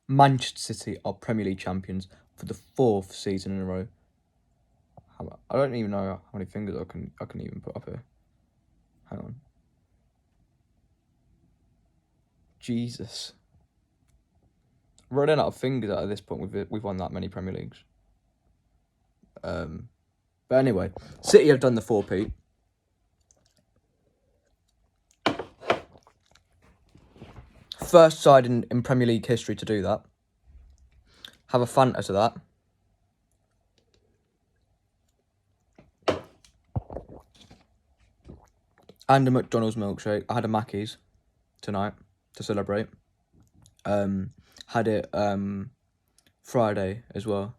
Manchester City are Premier League champions for the 4th season in a row. I don't even know how many fingers I can even put up here. Hang on. Jesus. Running out of fingers at this point. We've won that many Premier Leagues. But anyway, City have done the 4-peat. First side in Premier League history to do that. Have a Fanta to that. And a McDonald's milkshake. I had a Mackey's tonight to celebrate. Had it Friday as well.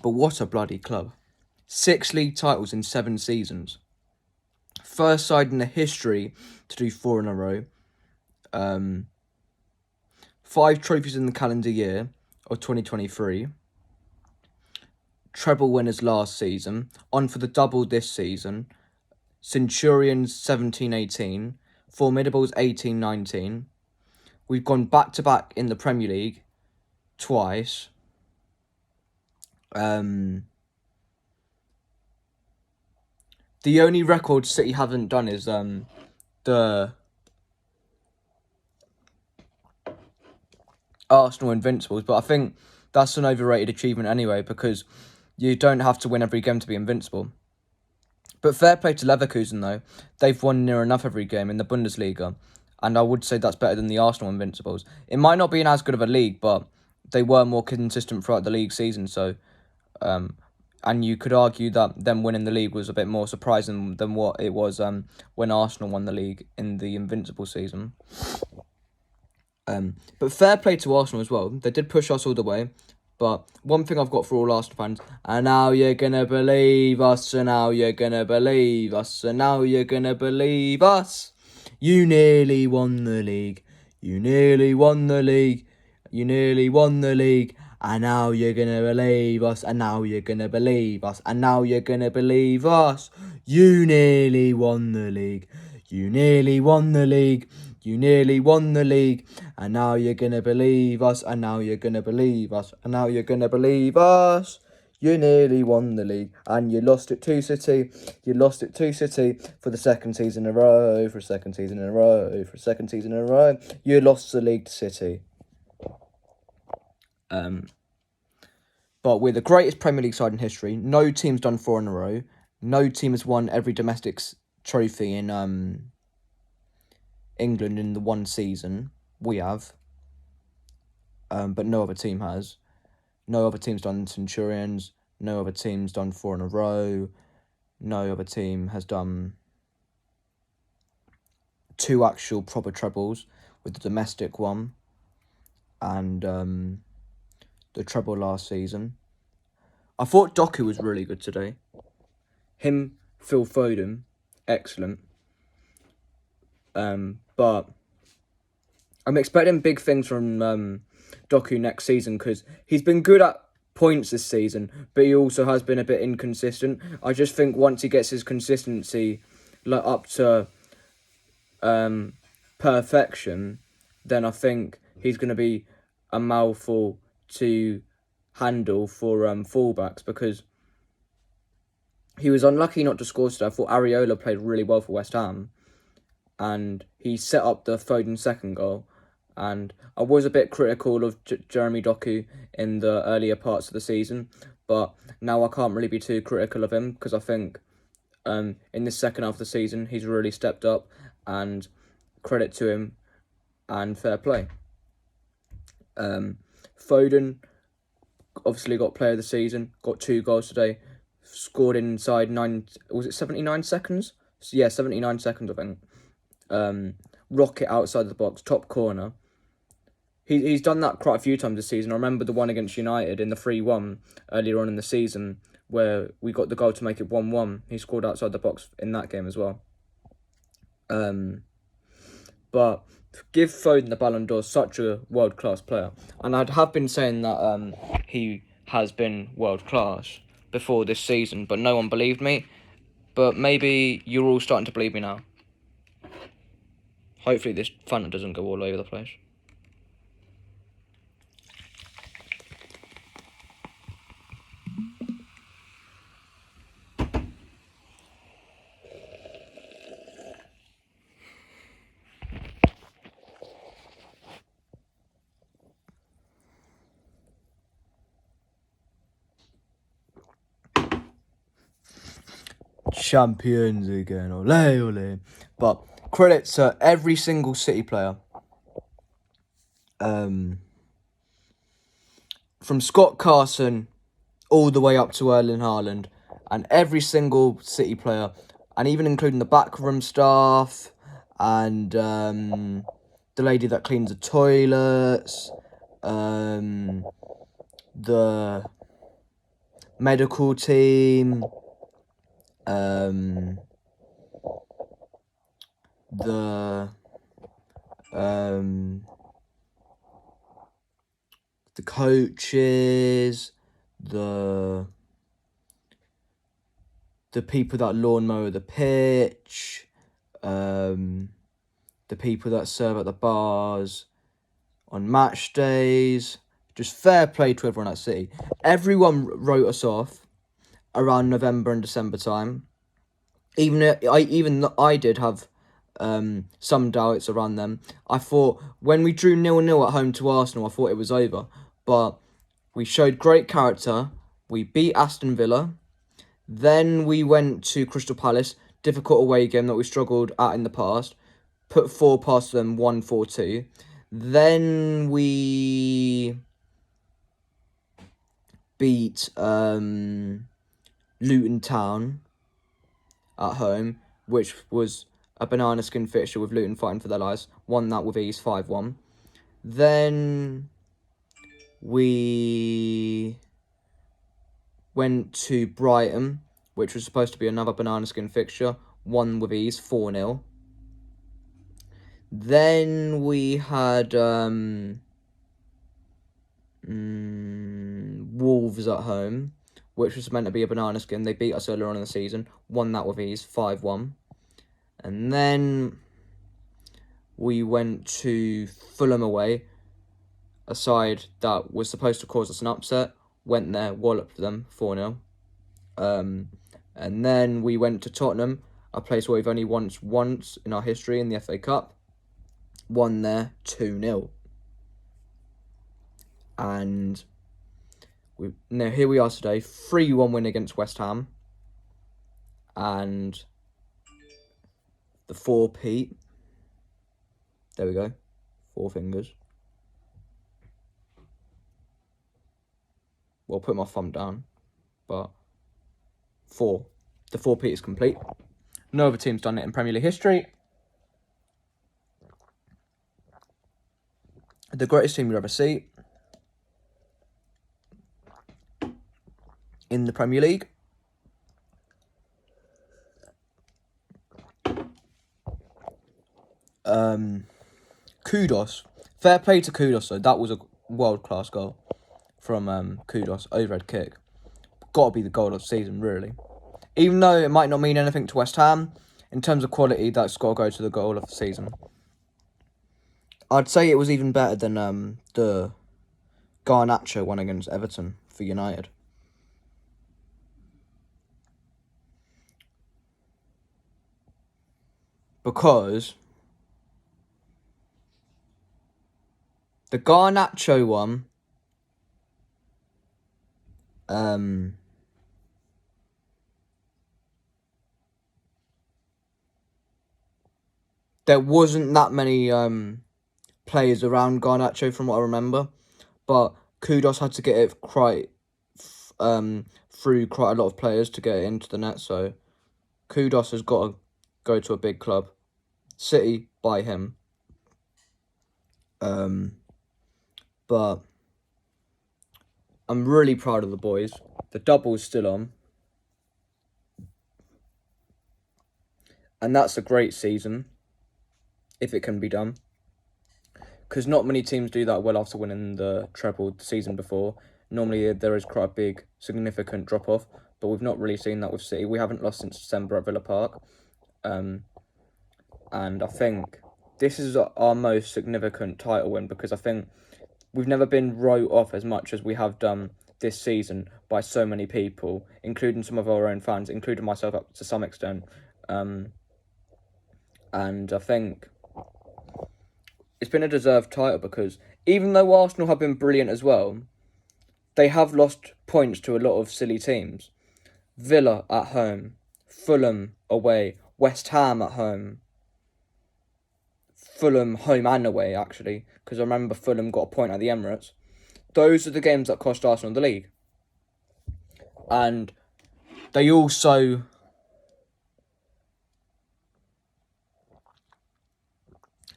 But what a bloody club. 6 league titles in 7 seasons. First side in the history to do 4 in a row. 5 trophies in the calendar year of 2023. Treble winners last season. On for the double this season. Centurions 17-18. Formidables 18-19. We've gone back-to-back in the Premier League twice. The only record City haven't done is the Arsenal Invincibles, but I think that's an overrated achievement anyway, because you don't have to win every game to be invincible. But fair play to Leverkusen though. They've won near enough every game in the Bundesliga, and I would say that's better than the Arsenal Invincibles. It might not be in as good of a league, but they were more consistent throughout the league season, so and you could argue that them winning the league was a bit more surprising than what it was when Arsenal won the league in the Invincible season. But fair play to Arsenal as well. They did push us all the way. But one thing I've got for all Arsenal fans, and now you're going to believe us, and now you're going to believe us, and now you're going to believe us. You nearly won the league. You nearly won the league. You nearly won the league. And now you're going to believe us, and now you're going to believe us, and now you're going to believe us. You nearly won the league. You nearly won the league. You nearly won the league. And now you're going to believe us, and now you're going to believe us, and now you're going to believe us. You nearly won the league, and you lost it to City. You lost it to City for the 2nd season in a row, for a 2nd season in a row, for a 2nd season in a row. You lost the league to City. But we're the greatest Premier League side in history. No team's done 4 in a row. No team has won every domestic trophy in England in the one season. We have. But no other team has. No other team's done Centurions. No other team's done 4 in a row. No other team has done 2 actual proper trebles, with the domestic one and the treble last season. I thought Doku was really good today. Him, Phil Foden, excellent. But I'm expecting big things from Doku next season, because he's been good at points this season, but he also has been a bit inconsistent. I just think once he gets his consistency up to perfection, then I think he's going to be a mouthful to handle for fullbacks, because he was unlucky not to score today. I thought Areola played really well for West Ham, and he set up the Foden second goal. And I was a bit critical of Jeremy Doku in the earlier parts of the season, but now I can't really be too critical of him, because I think in the second half of the season he's really stepped up, and credit to him and fair play. Foden obviously got player of the season, got 2 goals today, scored inside 79 seconds? Yeah, 79 seconds, I think. Rocket outside the box, top corner. He's done that quite a few times this season. I remember the one against United in the 3-1 earlier on in the season, where we got the goal to make it 1-1. He scored outside the box in that game as well. But give Foden the Ballon d'Or, such a world-class player. And I have been saying that he has been world-class before this season, but no one believed me. But maybe you're all starting to believe me now. Hopefully this Fanta doesn't go all over the place. Champions again, ole ole. But credit to every single City player. From Scott Carson all the way up to Erling Haaland, and every single City player, and even including the backroom staff, and the lady that cleans the toilets, the medical team, the coaches, the people that lawnmower the pitch, the people that serve at the bars on match days. Just fair play to everyone at City. Everyone wrote us off around November and December time. Even I did have some doubts around them. I thought when we drew 0-0 at home to Arsenal, I thought it was over. But we showed great character. We beat Aston Villa. Then we went to Crystal Palace, difficult away game that we struggled at in the past. Put 4 past them, 1-4-2. Then we beat Luton Town at home, which was a banana skin fixture with Luton fighting for their lives. Won that with ease, 5-1. Then we went to Brighton, which was supposed to be another banana skin fixture. Won with ease, 4-0. Then we had Wolves at home, which was meant to be a banana skin. They beat us earlier on in the season. Won that with ease, 5-1. And then we went to Fulham away, a side that was supposed to cause us an upset. Went there, walloped them, 4-0. And then we went to Tottenham, a place where we've only once in our history in the FA Cup. Won there, 2-0. And now here we are today, 3-1 win against West Ham. And the 4-peat. There we go. 4 fingers. Well, put my thumb down. But 4. The 4-peat is complete. No other team's done it in Premier League history. The greatest team you'll ever see in the Premier League. Kudos. Fair play to Kudos, though. That was a world-class goal from Kudos. Overhead kick. Got to be the goal of the season, really. Even though it might not mean anything to West Ham, in terms of quality, that's got to go to the goal of the season. I'd say it was even better than the Garnacho one against Everton for United. Because the Garnacho one, there wasn't that many players around Garnacho from what I remember, but Kudos had to get it through quite a lot of players to get it into the net, so Kudos has got to go to a big club. City, by him. But I'm really proud of the boys. The double's still on. And that's a great season, if it can be done. Because not many teams do that well after winning the treble the season before. Normally there is quite a big, significant drop-off, but we've not really seen that with City. We haven't lost since December at Villa Park. And I think this is our most significant title win, because I think we've never been wrote off as much as we have done this season by so many people, including some of our own fans, including myself up to some extent. And I think it's been a deserved title, because even though Arsenal have been brilliant as well, they have lost points to a lot of silly teams. Villa at home, Fulham away, West Ham at home, Fulham home and away, actually, because I remember Fulham got a point at the Emirates. Those are the games that cost Arsenal the league. And they also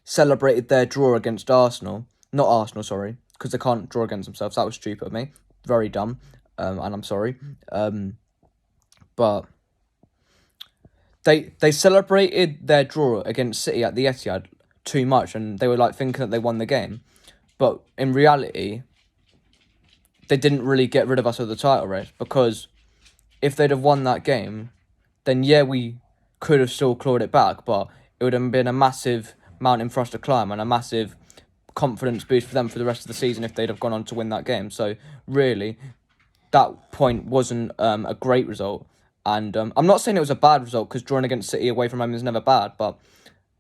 celebrated their draw against Arsenal. Not Arsenal, sorry, because they can't draw against themselves. That was stupid of me. Very dumb. And I'm sorry. But they celebrated their draw against City at the Etihad too much, and they were like thinking that they won the game. But in reality, they didn't really get rid of us of the title race, because if they'd have won that game, then yeah, we could have still clawed it back, but it would have been a massive mountain for us to climb and a massive confidence boost for them for the rest of the season if they'd have gone on to win that game. So really, that point wasn't a great result. And I'm not saying it was a bad result, because drawing against City away from home is never bad, but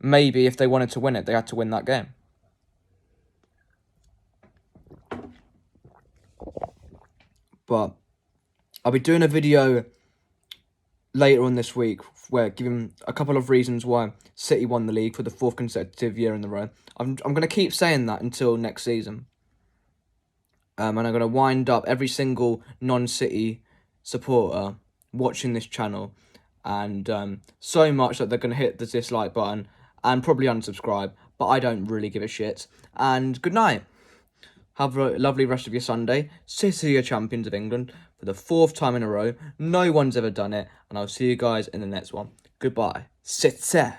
maybe if they wanted to win it, they had to win that game. But I'll be doing a video later on this week where giving a couple of reasons why City won the league for the 4th consecutive year in the row. I'm going to keep saying that until next season. And I'm going to wind up every single non-City supporter watching this channel, and so much that they're going to hit the dislike button and probably unsubscribe, but I don't really give a shit. And good night. Have a lovely rest of your Sunday. City are champions of England for the 4th time in a row. No one's ever done it, and I'll see you guys in the next one. Goodbye. City.